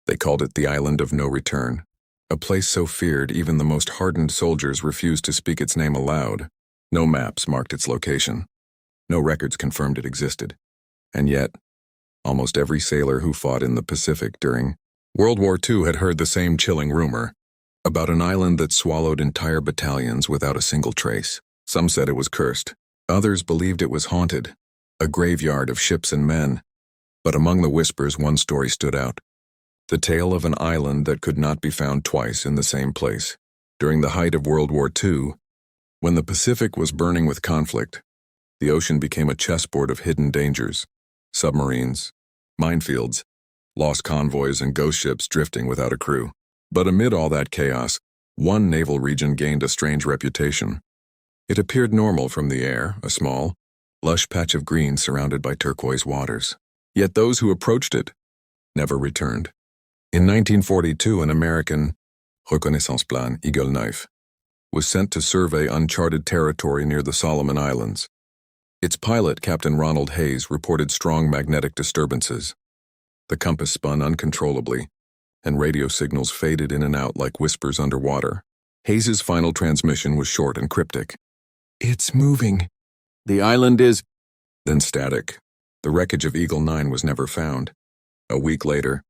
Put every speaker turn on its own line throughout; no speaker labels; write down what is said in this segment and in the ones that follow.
They called it the Island of No Return, a place so feared even the most hardened soldiers refused to speak its name aloud. No maps marked its location. No records confirmed it existed. And yet, almost every sailor who fought in the Pacific during World War II had heard the same chilling rumor about an island that swallowed entire battalions without a single trace. Some said it was cursed. Others believed it was haunted, a graveyard of ships and men. But among the whispers, one story stood out. The tale of an island that could not be found twice in the same place. During the height of World War II, when the Pacific was burning with conflict, the ocean became a chessboard of hidden dangers. Submarines, minefields, lost convoys, and ghost ships drifting without a crew. But amid all that chaos, one naval region gained a strange reputation. It appeared normal from the air, a small, lush patch of green surrounded by turquoise waters. Yet those who approached it never returned. In 1942, an American Reconnaissance Plan Eagle Knife was sent to survey uncharted territory near the Solomon Islands. Its pilot, Captain Ronald Hayes, reported strong magnetic disturbances. The compass spun uncontrollably, and radio signals faded in and out like whispers underwater. Hayes's final transmission was short and cryptic. "It's moving. The island is..." Then static. The wreckage of Eagle 9 was never found. A week later,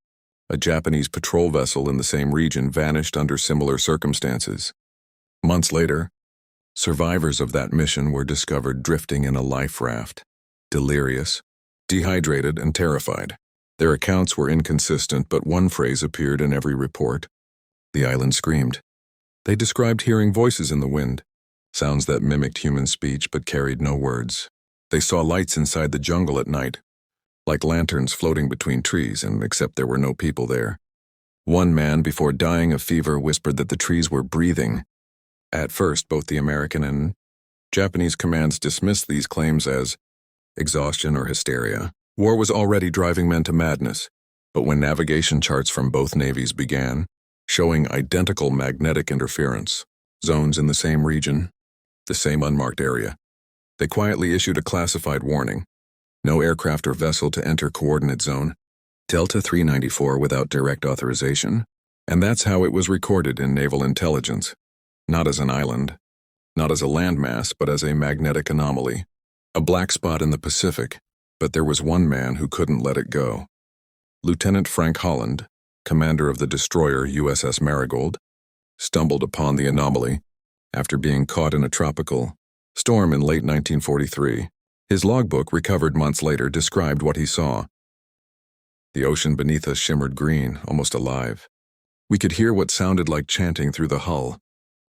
a Japanese patrol vessel in the same region vanished under similar circumstances. Months later, survivors of that mission were discovered drifting in a life raft, delirious, dehydrated, and terrified. Their accounts were inconsistent, but one phrase appeared in every report. The island screamed. They described hearing voices in the wind, sounds that mimicked human speech but carried no words. They saw lights inside the jungle at night, like lanterns floating between trees, and except there were no people there. One man, before dying of fever, whispered that the trees were breathing. At first, both the American and Japanese commands dismissed these claims as exhaustion or hysteria. War was already driving men to madness, but when navigation charts from both navies began, showing identical magnetic interference, zones in the same region, the same unmarked area, they quietly issued a classified warning. No aircraft or vessel to enter coordinate zone, Delta 394 without direct authorization. And that's how it was recorded in naval intelligence. Not as an island, not as a landmass, but as a magnetic anomaly. A black spot in the Pacific, but there was one man who couldn't let it go. Lieutenant Frank Holland, commander of the destroyer USS Marigold, stumbled upon the anomaly after being caught in a tropical storm in late 1943. His logbook, recovered months later, described what he saw. The ocean beneath us shimmered green, almost alive. We could hear what sounded like chanting through the hull.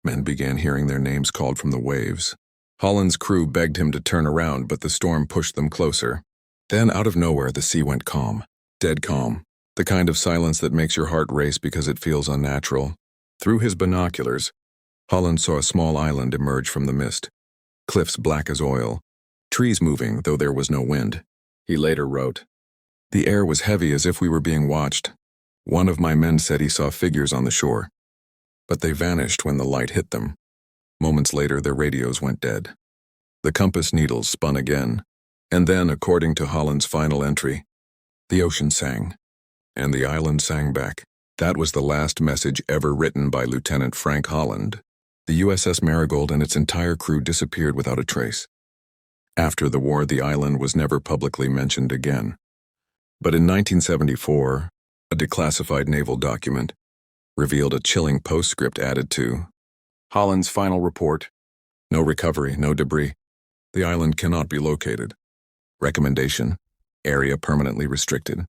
Men began hearing their names called from the waves. Holland's crew begged him to turn around, but the storm pushed them closer. Then, out of nowhere, the sea went calm. Dead calm. The kind of silence that makes your heart race because it feels unnatural. Through his binoculars, Holland saw a small island emerge from the mist. Cliffs black as oil. Trees moving, though there was no wind. He later wrote, "The air was heavy as if we were being watched. One of my men said he saw figures on the shore, but they vanished when the light hit them. Moments later, their radios went dead. The compass needles spun again, and then, according to Holland's final entry, the ocean sang, and the island sang back." That was the last message ever written by Lieutenant Frank Holland. The USS Marigold and its entire crew disappeared without a trace. After the war, the island was never publicly mentioned again. But in 1974, a declassified naval document revealed a chilling postscript added to Holland's final report. No recovery, no debris. The island cannot be located. Recommendation: area permanently restricted.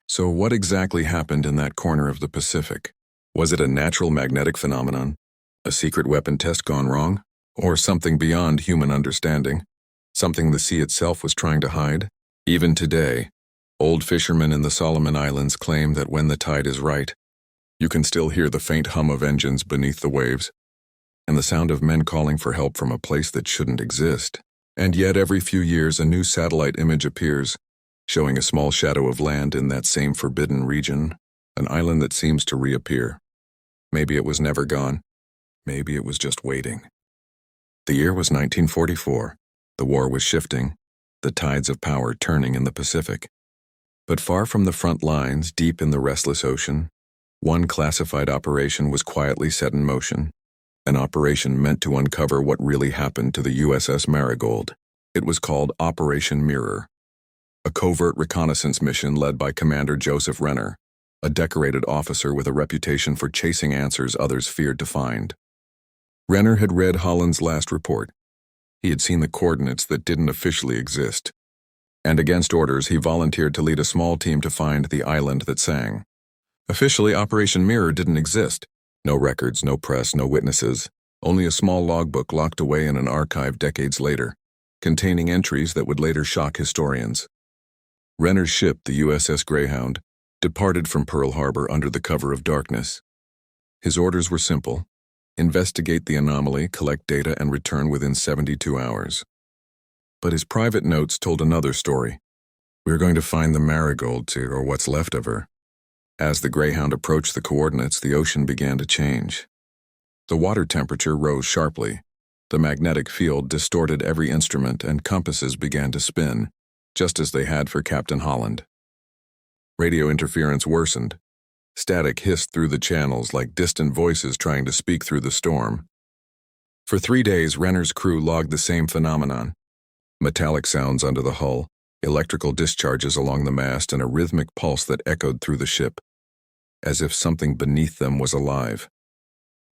So what exactly happened in that corner of the Pacific? Was it a natural magnetic phenomenon? A secret weapon test gone wrong? Or something beyond human understanding? Something the sea itself was trying to hide? Even today, old fishermen in the Solomon Islands claim that when the tide is right, you can still hear the faint hum of engines beneath the waves, and the sound of men calling for help from a place that shouldn't exist. And yet every few years a new satellite image appears, showing a small shadow of land in that same forbidden region, an island that seems to reappear. Maybe it was never gone. Maybe it was just waiting. The year was 1944. The war was shifting, the tides of power turning in the Pacific. But far from the front lines, deep in the restless ocean, One classified operation was quietly set in motion, an operation meant to uncover what really happened to the USS Marigold. It was called Operation Mirror, a covert reconnaissance mission led by Commander Joseph Renner, a decorated officer with a reputation for chasing answers others feared to find. Renner had read Holland's last report. He had seen the coordinates that didn't officially exist, and against orders he volunteered to lead a small team to find the island that sang. Officially, Operation Mirror didn't exist. No records, no press, no witnesses, only a small logbook locked away in an archive decades later, containing entries that would later shock historians. Renner's ship, the USS Greyhound, departed from Pearl Harbor under the cover of darkness. His orders were simple: investigate the anomaly, collect data, and return within 72 hours. But his private notes told another story. "We're going to find the Marigold, or what's left of her." As the Greyhound approached the coordinates, the ocean began to change. The water temperature rose sharply. The magnetic field distorted every instrument, and compasses began to spin, just as they had for Captain Holland. Radio interference worsened. Static hissed through the channels like distant voices trying to speak through the storm. For 3 days, Renner's crew logged the same phenomenon: metallic sounds under the hull, electrical discharges along the mast, and a rhythmic pulse that echoed through the ship, as if something beneath them was alive.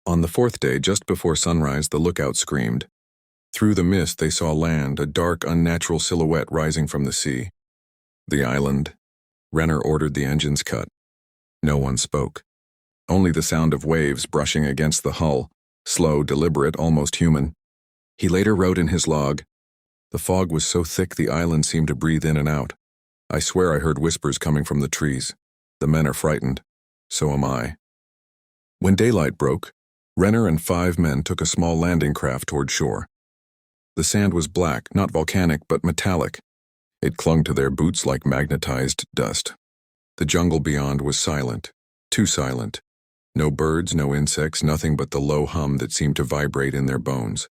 On the 4th day, just before sunrise, the lookout screamed. Through the mist, they saw land, a dark, unnatural silhouette rising from the sea. The island. Renner ordered the engines cut. No one spoke. Only the sound of waves brushing against the hull, slow, deliberate, almost human. He later wrote in his log, "The fog was so thick the island seemed to breathe in and out. I swear I heard whispers coming from the trees. The men are frightened. So am I." When daylight broke, Renner and 5 men took a small landing craft toward shore. The sand was black, not volcanic, but metallic. It clung to their boots like magnetized dust. The jungle beyond was silent, too silent. No birds, no insects, nothing but the low hum that seemed to vibrate in their bones.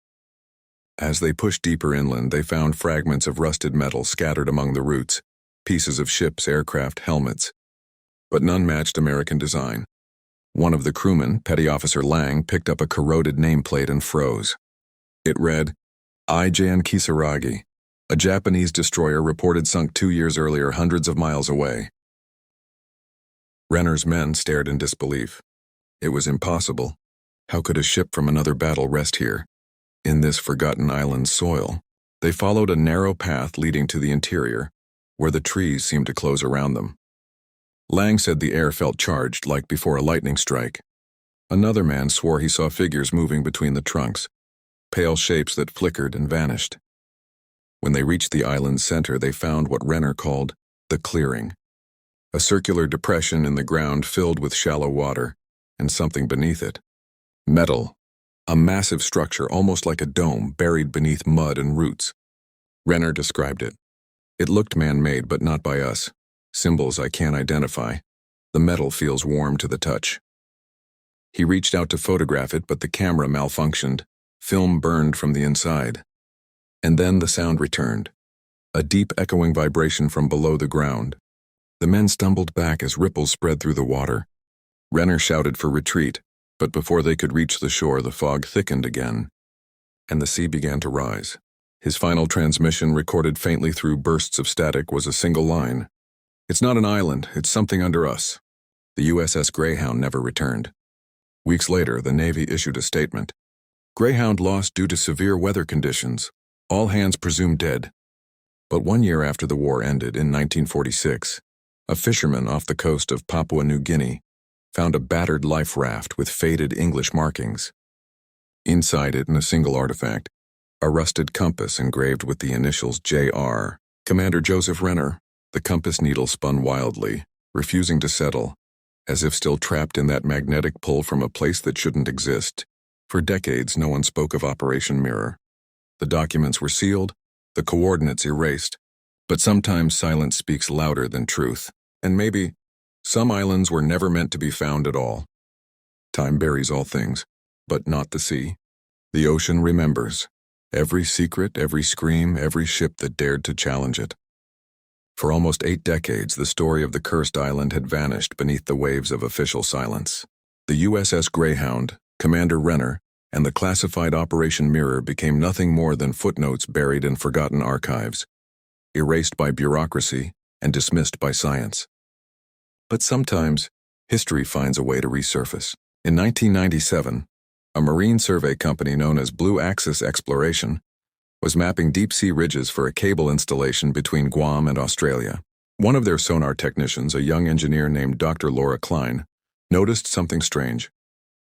As they pushed deeper inland, they found fragments of rusted metal scattered among the roots, pieces of ships, aircraft, helmets. But none matched American design. One of the crewmen, Petty Officer Lang, picked up a corroded nameplate and froze. It read, "I-Jan Kisaragi, a Japanese destroyer reported sunk 2 years earlier hundreds of miles away." Renner's men stared in disbelief. It was impossible. How could a ship from another battle rest here, in this forgotten island's soil? They followed a narrow path leading to the interior, where the trees seemed to close around them. Lang said the air felt charged, like before a lightning strike. Another man swore he saw figures moving between the trunks, pale shapes that flickered and vanished. When they reached the island's center, they found what Renner called the clearing, a circular depression in the ground filled with shallow water, and something beneath it. Metal, a massive structure almost like a dome buried beneath mud and roots. Renner described it. "It looked man-made, but not by us. Symbols I can't identify. The metal feels warm to the touch." He reached out to photograph it, but the camera malfunctioned. Film burned from the inside. And then the sound returned, a deep echoing vibration from below the ground. The men stumbled back as ripples spread through the water. Renner shouted for retreat, but before they could reach the shore, the fog thickened again, and the sea began to rise. His final transmission, recorded faintly through bursts of static, was a single line: "It's not an island, it's something under us." The USS Greyhound never returned. Weeks later, the Navy issued a statement. "Greyhound lost due to severe weather conditions. All hands presumed dead." But 1 year after the war ended, in 1946, a fisherman off the coast of Papua New Guinea found a battered life raft with faded English markings. Inside it, in a single artifact, a rusted compass engraved with the initials J.R. Commander Joseph Renner. The compass needle spun wildly, refusing to settle, as if still trapped in that magnetic pull from a place that shouldn't exist. For decades, no one spoke of Operation Mirror. The documents were sealed, the coordinates erased, but sometimes silence speaks louder than truth, and maybe some islands were never meant to be found at all. Time buries all things, but not the sea. The ocean remembers every secret, every scream, every ship that dared to challenge it. For almost 8 decades, the story of the cursed island had vanished beneath the waves of official silence. The USS Greyhound, Commander Renner, and the classified Operation Mirror became nothing more than footnotes buried in forgotten archives, erased by bureaucracy and dismissed by science. But sometimes, history finds a way to resurface. In 1997, a marine survey company known as Blue Axis Exploration was mapping deep-sea ridges for a cable installation between Guam and Australia. One of their sonar technicians, a young engineer named Dr. Laura Klein, noticed something strange.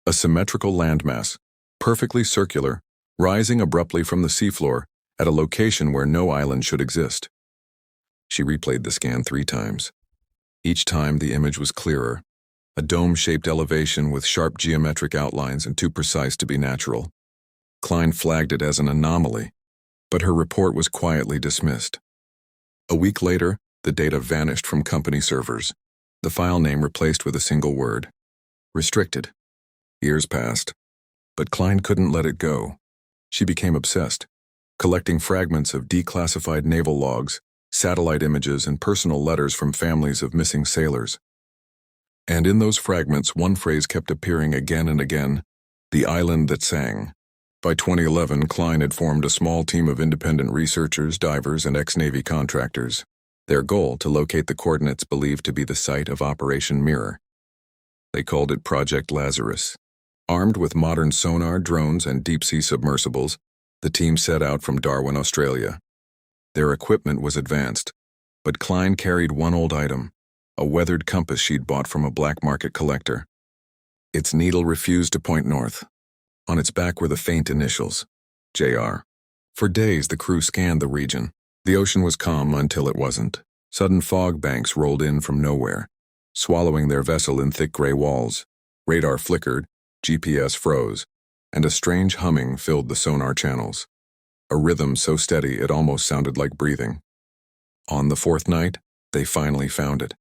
A symmetrical landmass, perfectly circular, rising abruptly from the seafloor at a location where no island should exist. She replayed the scan 3 times. Each time the image was clearer, a dome-shaped elevation with sharp geometric outlines and too precise to be natural. Klein flagged it as an anomaly, but her report was quietly dismissed. A week later, the data vanished from company servers, the file name replaced with a single word: restricted. Years passed, but Klein couldn't let it go. She became obsessed, collecting fragments of declassified naval logs, satellite images, and personal letters from families of missing sailors. And in those fragments, one phrase kept appearing again and again: the island that sang. By 2011, Klein had formed a small team of independent researchers, divers, and ex-Navy contractors, their goal to locate the coordinates believed to be the site of Operation Mirror. They called it Project Lazarus. Armed with modern sonar, drones, and deep-sea submersibles, the team set out from Darwin, Australia. Their equipment was advanced, but Klein carried one old item: a weathered compass she'd bought from a black market collector. Its needle refused to point north. On its back were the faint initials: JR. For days, the crew scanned the region. The ocean was calm until it wasn't. Sudden fog banks rolled in from nowhere, swallowing their vessel in thick gray walls. Radar flickered, GPS froze, and a strange humming filled the sonar channels, a rhythm so steady it almost sounded like breathing. On the 4th night, they finally found it.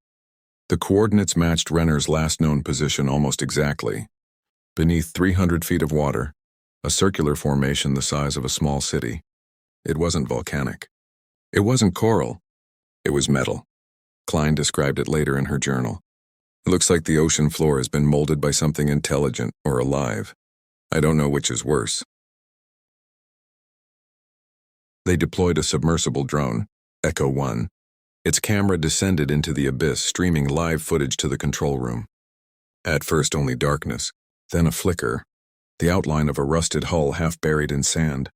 The coordinates matched Renner's last known position almost exactly. Beneath 300 feet of water, a circular formation the size of a small city. It wasn't volcanic. It wasn't coral. It was metal. Klein described it later in her journal. It looks like the ocean floor has been molded by something intelligent or alive. I don't know which is worse. They deployed a submersible drone, Echo 1. Its camera descended into the abyss, streaming live footage to the control room. At first only darkness, then a flicker, the outline of a rusted hull half buried in sand.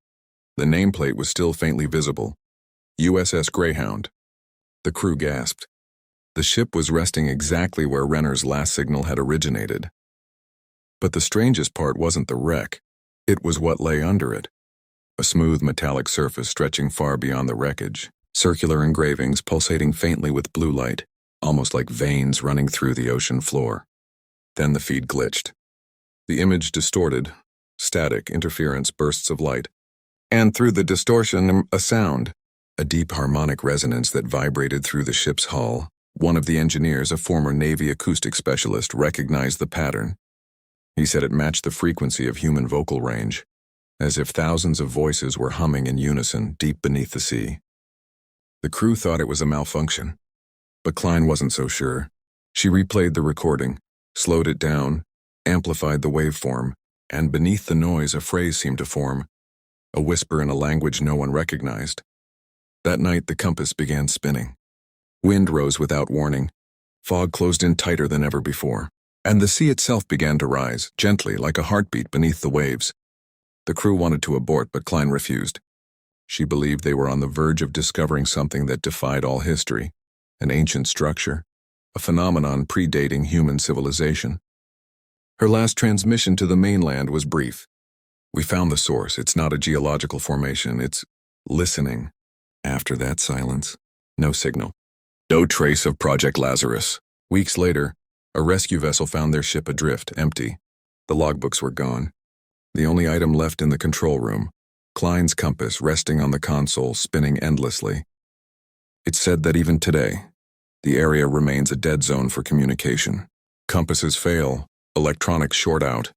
The nameplate was still faintly visible: USS Greyhound. The crew gasped. The ship was resting exactly where Renner's last signal had originated. But the strangest part wasn't the wreck. It was what lay under it. A smooth metallic surface stretching far beyond the wreckage, circular engravings pulsating faintly with blue light, almost like veins running through the ocean floor. Then the feed glitched. The image distorted, static interference, bursts of light, and through the distortion, a sound, a deep harmonic resonance that vibrated through the ship's hull. One of the engineers, a former Navy acoustic specialist, recognized the pattern. He said it matched the frequency of human vocal range, as if thousands of voices were humming in unison deep beneath the sea. The crew thought it was a malfunction, but Klein wasn't so sure. She replayed the recording, slowed it down, amplified the waveform, and beneath the noise a phrase seemed to form, a whisper in a language no one recognized. That night the compass began spinning. Wind rose without warning. Fog closed in tighter than ever before, and the sea itself began to rise, gently like a heartbeat beneath the waves. The crew wanted to abort, but Klein refused. She believed they were on the verge of discovering something that defied all history, an ancient structure, a phenomenon predating human civilization. Her last transmission to the mainland was brief. "We found the source. It's not a geological formation. It's listening." After that silence, no signal. No trace of Project Lazarus. Weeks later, a rescue vessel found their ship adrift, empty. The logbooks were gone. The only item left in the control room, Klein's compass resting on the console, spinning endlessly. It said that even today, the area remains a dead zone for communication. Compasses fail, electronics short out,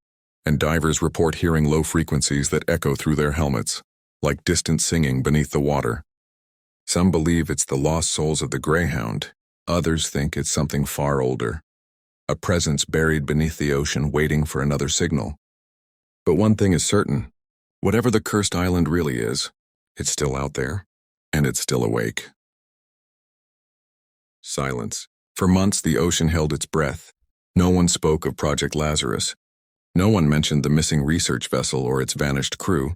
and divers report hearing low frequencies that echo through their helmets, like distant singing beneath the water. Some believe it's the lost souls of the Greyhound. Others think it's something far older. A presence buried beneath the ocean waiting for another signal. But one thing is certain. Whatever the cursed island really is, it's still out there, and it's still awake. Silence. For months, the ocean held its breath. No one spoke of Project Lazarus. No one mentioned the missing research vessel or its vanished crew.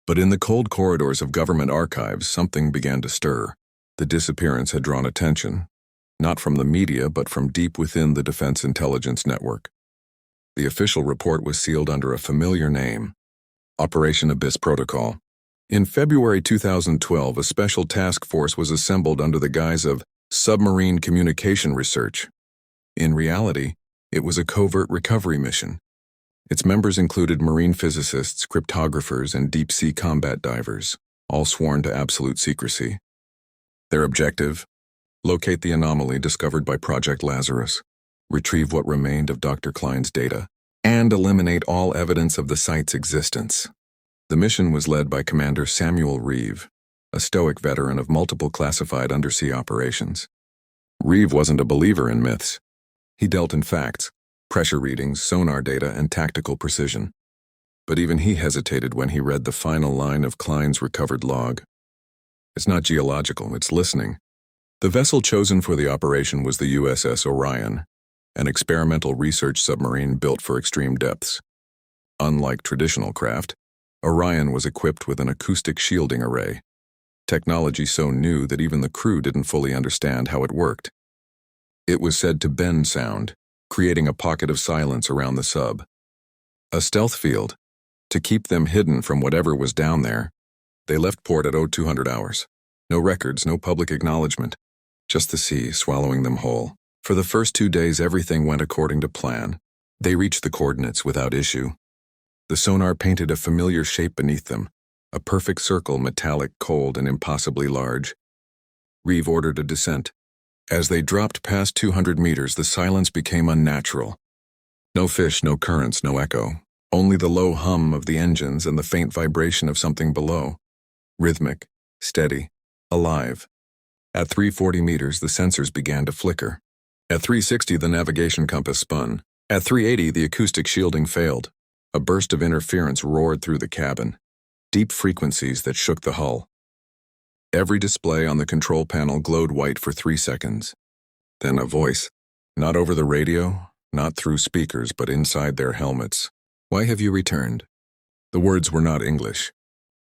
But in the cold corridors of government archives, something began to stir. The disappearance had drawn attention, not from the media, but from deep within the Defense Intelligence Network. The official report was sealed under a familiar name, Operation Abyss Protocol. In February 2012, a special task force was assembled under the guise of submarine communication research. In reality, it was a covert recovery mission. Its members included marine physicists, cryptographers, and deep-sea combat divers, all sworn to absolute secrecy. Their objective? Locate the anomaly discovered by Project Lazarus, retrieve what remained of Dr. Klein's data, and eliminate all evidence of the site's existence. The mission was led by Commander Samuel Reeve, a stoic veteran of multiple classified undersea operations. Reeve wasn't a believer in myths. He dealt in facts, pressure readings, sonar data, and tactical precision. But even he hesitated when he read the final line of Klein's recovered log. It's not geological, it's listening. The vessel chosen for the operation was the USS Orion, an experimental research submarine built for extreme depths. Unlike traditional craft, Orion was equipped with an acoustic shielding array, technology so new that even the crew didn't fully understand how it worked. It was said to bend sound, creating a pocket of silence around the sub. A stealth field, to keep them hidden from whatever was down there. They left port at 0200 hours. No records, no public acknowledgement. Just the sea swallowing them whole. For the first 2 days, everything went according to plan. They reached the coordinates without issue. The sonar painted a familiar shape beneath them, a perfect circle, metallic, cold, and impossibly large. Reeve ordered a descent. As they dropped past 200 meters, the silence became unnatural. No fish, no currents, no echo. Only the low hum of the engines and the faint vibration of something below. Rhythmic, steady, alive. At 340 meters, the sensors began to flicker. At 360, the navigation compass spun. At 380, the acoustic shielding failed. A burst of interference roared through the cabin, deep frequencies that shook the hull. Every display on the control panel glowed white for 3 seconds. Then a voice, not over the radio, not through speakers, but inside their helmets. "Why have you returned?" The words were not English,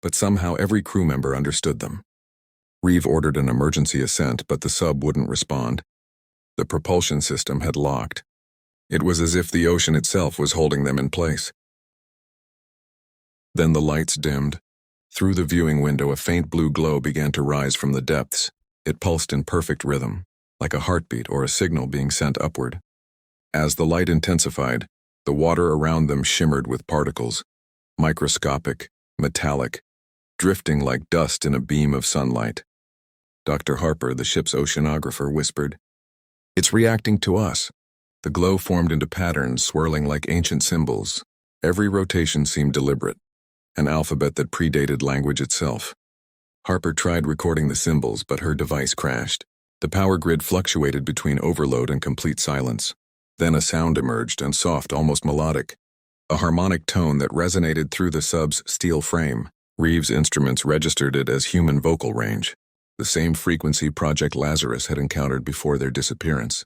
but somehow every crew member understood them. Reeve ordered an emergency ascent, but the sub wouldn't respond. The propulsion system had locked. It was as if the ocean itself was holding them in place. Then the lights dimmed. Through the viewing window, a faint blue glow began to rise from the depths. It pulsed in perfect rhythm, like a heartbeat or a signal being sent upward. As the light intensified, the water around them shimmered with particles, microscopic, metallic, drifting like dust in a beam of sunlight. Dr. Harper, the ship's oceanographer, whispered, "It's reacting to us." The glow formed into patterns swirling like ancient symbols. Every rotation seemed deliberate, an alphabet that predated language itself. Harper tried recording the symbols, but her device crashed. The power grid fluctuated between overload and complete silence. Then a sound emerged, and soft, almost melodic. A harmonic tone that resonated through the sub's steel frame. Reeve's instruments registered it as human vocal range, the same frequency Project Lazarus had encountered before their disappearance.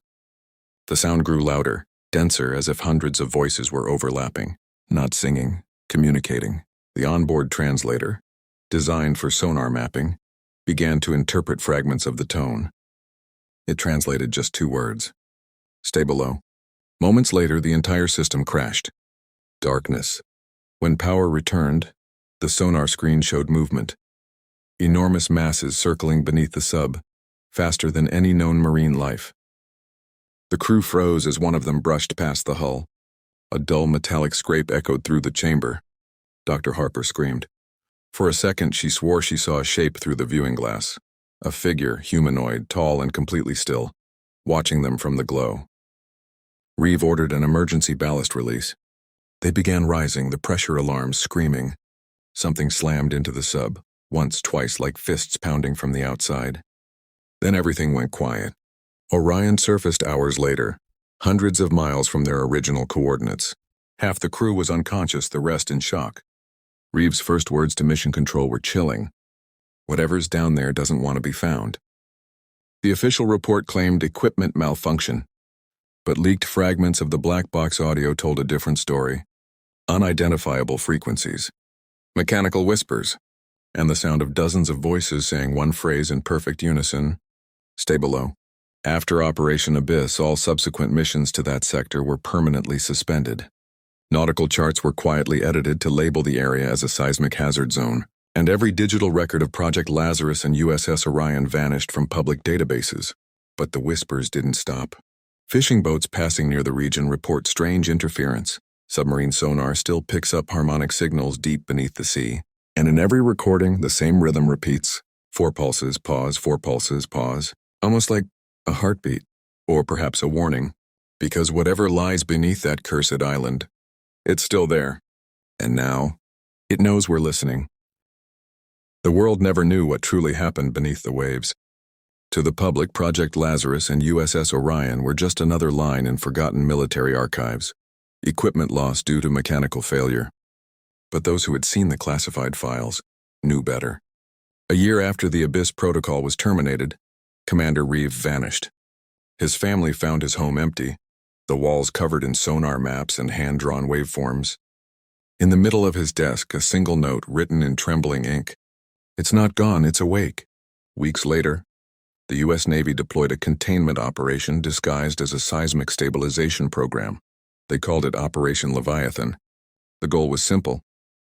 The sound grew louder, denser, as if hundreds of voices were overlapping, not singing, communicating. The onboard translator, designed for sonar mapping, began to interpret fragments of the tone. It translated just 2 words. "Stay below." Moments later, the entire system crashed. Darkness. When power returned, the sonar screen showed movement. Enormous masses circling beneath the sub, faster than any known marine life. The crew froze as one of them brushed past the hull. A dull metallic scrape echoed through the chamber. Dr. Harper screamed. For a second, she swore she saw a shape through the viewing glass. A figure, humanoid, tall and completely still, watching them from the glow. Reeve ordered an emergency ballast release. They began rising, the pressure alarms screaming. Something slammed into the sub. once, twice, like fists pounding from the outside. Then everything went quiet. Orion surfaced hours later, hundreds of miles from their original coordinates. Half the crew was unconscious, the rest in shock. Reeves' first words to Mission Control were chilling. Whatever's down there doesn't want to be found. The official report claimed equipment malfunction, but leaked fragments of the black box audio told a different story. Unidentifiable frequencies, mechanical whispers, and the sound of dozens of voices saying one phrase in perfect unison: "Stay below." After Operation Abyss, all subsequent missions to that sector were permanently suspended. Nautical charts were quietly edited to label the area as a seismic hazard zone, and every digital record of Project Lazarus and USS Orion vanished from public databases. But the whispers didn't stop. Fishing boats passing near the region report strange interference. Submarine sonar still picks up harmonic signals deep beneath the sea, and in every recording, the same rhythm repeats: 4 pulses, pause, 4 pulses, pause, almost like a heartbeat, or perhaps a warning, because whatever lies beneath that cursed island, it's still there. And now, it knows we're listening. The world never knew what truly happened beneath the waves. To the public, Project Lazarus and USS Orion were just another line in forgotten military archives, equipment lost due to mechanical failure. But those who had seen the classified files knew better. A year after the Abyss protocol was terminated, Commander Reeve vanished. His family found his home empty, the walls covered in sonar maps and hand-drawn waveforms. In the middle of his desk, a single note written in trembling ink: "It's not gone, it's awake." Weeks later, the U.S. Navy deployed a containment operation disguised as a seismic stabilization program. They called it Operation Leviathan. The goal was simple: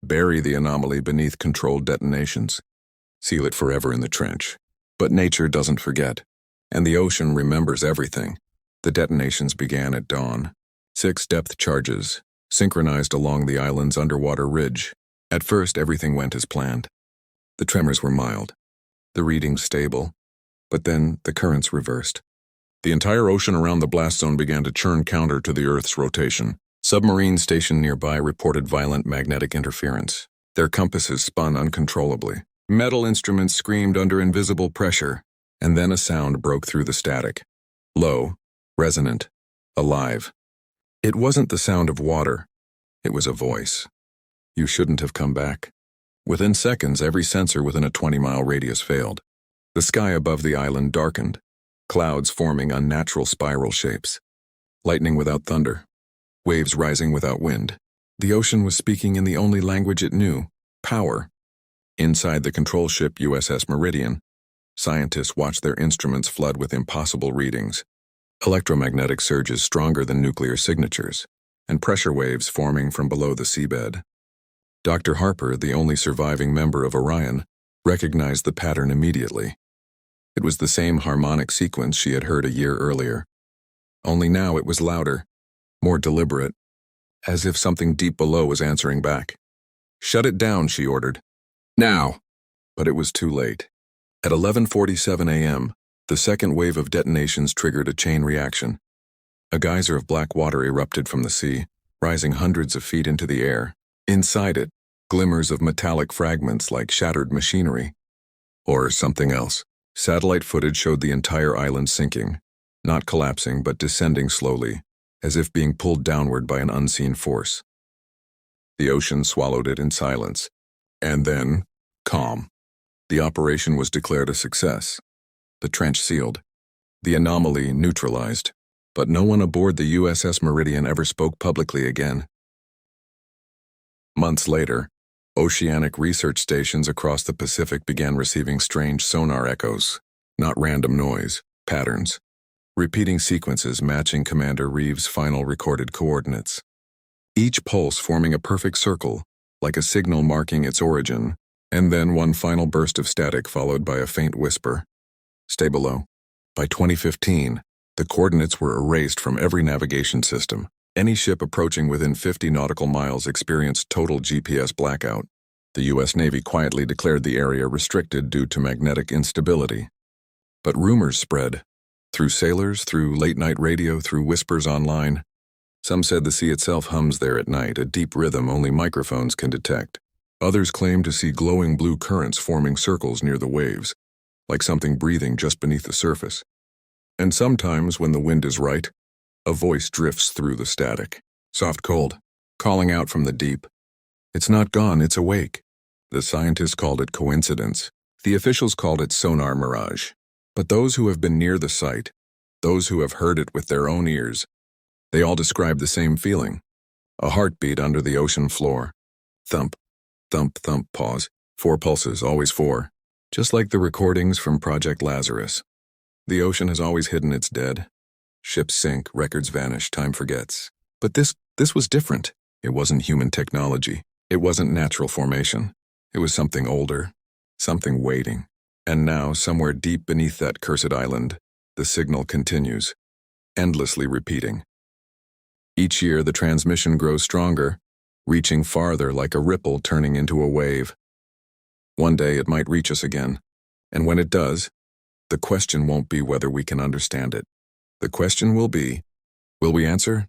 bury the anomaly beneath controlled detonations. Seal it forever in the trench. But nature doesn't forget, and the ocean remembers everything. The detonations began at dawn. 6 depth charges, synchronized along the island's underwater ridge. At first, everything went as planned. The tremors were mild, the readings stable, but then the currents reversed. The entire ocean around the blast zone began to churn counter to the Earth's rotation. Submarines stationed nearby reported violent magnetic interference. Their compasses spun uncontrollably. Metal instruments screamed under invisible pressure, and then a sound broke through the static. Low, resonant, alive. It wasn't the sound of water. It was a voice. "You shouldn't have come back." Within seconds, every sensor within a 20-mile radius failed. The sky above the island darkened, clouds forming unnatural spiral shapes. Lightning without thunder. Waves rising without wind. The ocean was speaking in the only language it knew: power. Inside the control ship USS Meridian, scientists watched their instruments flood with impossible readings. Electromagnetic surges stronger than nuclear signatures, and pressure waves forming from below the seabed. Dr. Harper, the only surviving member of Orion, recognized the pattern immediately. It was the same harmonic sequence she had heard a year earlier. Only now it was louder, more deliberate, as if something deep below was answering back. "Shut it down," she ordered. "Now!" But it was too late. At 11:47 a.m., the second wave of detonations triggered a chain reaction. A geyser of black water erupted from the sea, rising hundreds of feet into the air. Inside it, glimmers of metallic fragments like shattered machinery. Or something else. Satellite footage showed the entire island sinking, not collapsing but descending slowly, as if being pulled downward by an unseen force. The ocean swallowed it in silence. And then, calm. The operation was declared a success. The trench sealed. The anomaly neutralized. But no one aboard the USS Meridian ever spoke publicly again. Months later, oceanic research stations across the Pacific began receiving strange sonar echoes. Not random noise, patterns. Repeating sequences matching Commander Reeves' final recorded coordinates. Each pulse forming a perfect circle, like a signal marking its origin, and then one final burst of static followed by a faint whisper: "Stay below." By 2015, the coordinates were erased from every navigation system. Any ship approaching within 50 nautical miles experienced total GPS blackout. The U.S. Navy quietly declared the area restricted due to magnetic instability. But rumors spread. Through sailors, through late-night radio, through whispers online. Some said the sea itself hums there at night, a deep rhythm only microphones can detect. Others claim to see glowing blue currents forming circles near the waves, like something breathing just beneath the surface. And sometimes, when the wind is right, a voice drifts through the static, soft cold, calling out from the deep. It's not gone, it's awake. The scientists called it coincidence. The officials called it sonar mirage. But those who have been near the site, those who have heard it with their own ears, they all describe the same feeling. A heartbeat under the ocean floor. Thump, thump, thump, pause. 4 pulses, always 4. Just like the recordings from Project Lazarus. The ocean has always hidden its dead. Ships sink, records vanish, time forgets. But this was different. It wasn't human technology. It wasn't natural formation. It was something older, something waiting. And now, somewhere deep beneath that cursed island, the signal continues, endlessly repeating. Each year, the transmission grows stronger, reaching farther like a ripple turning into a wave. One day, it might reach us again. And when it does, the question won't be whether we can understand it. The question will be, will we answer?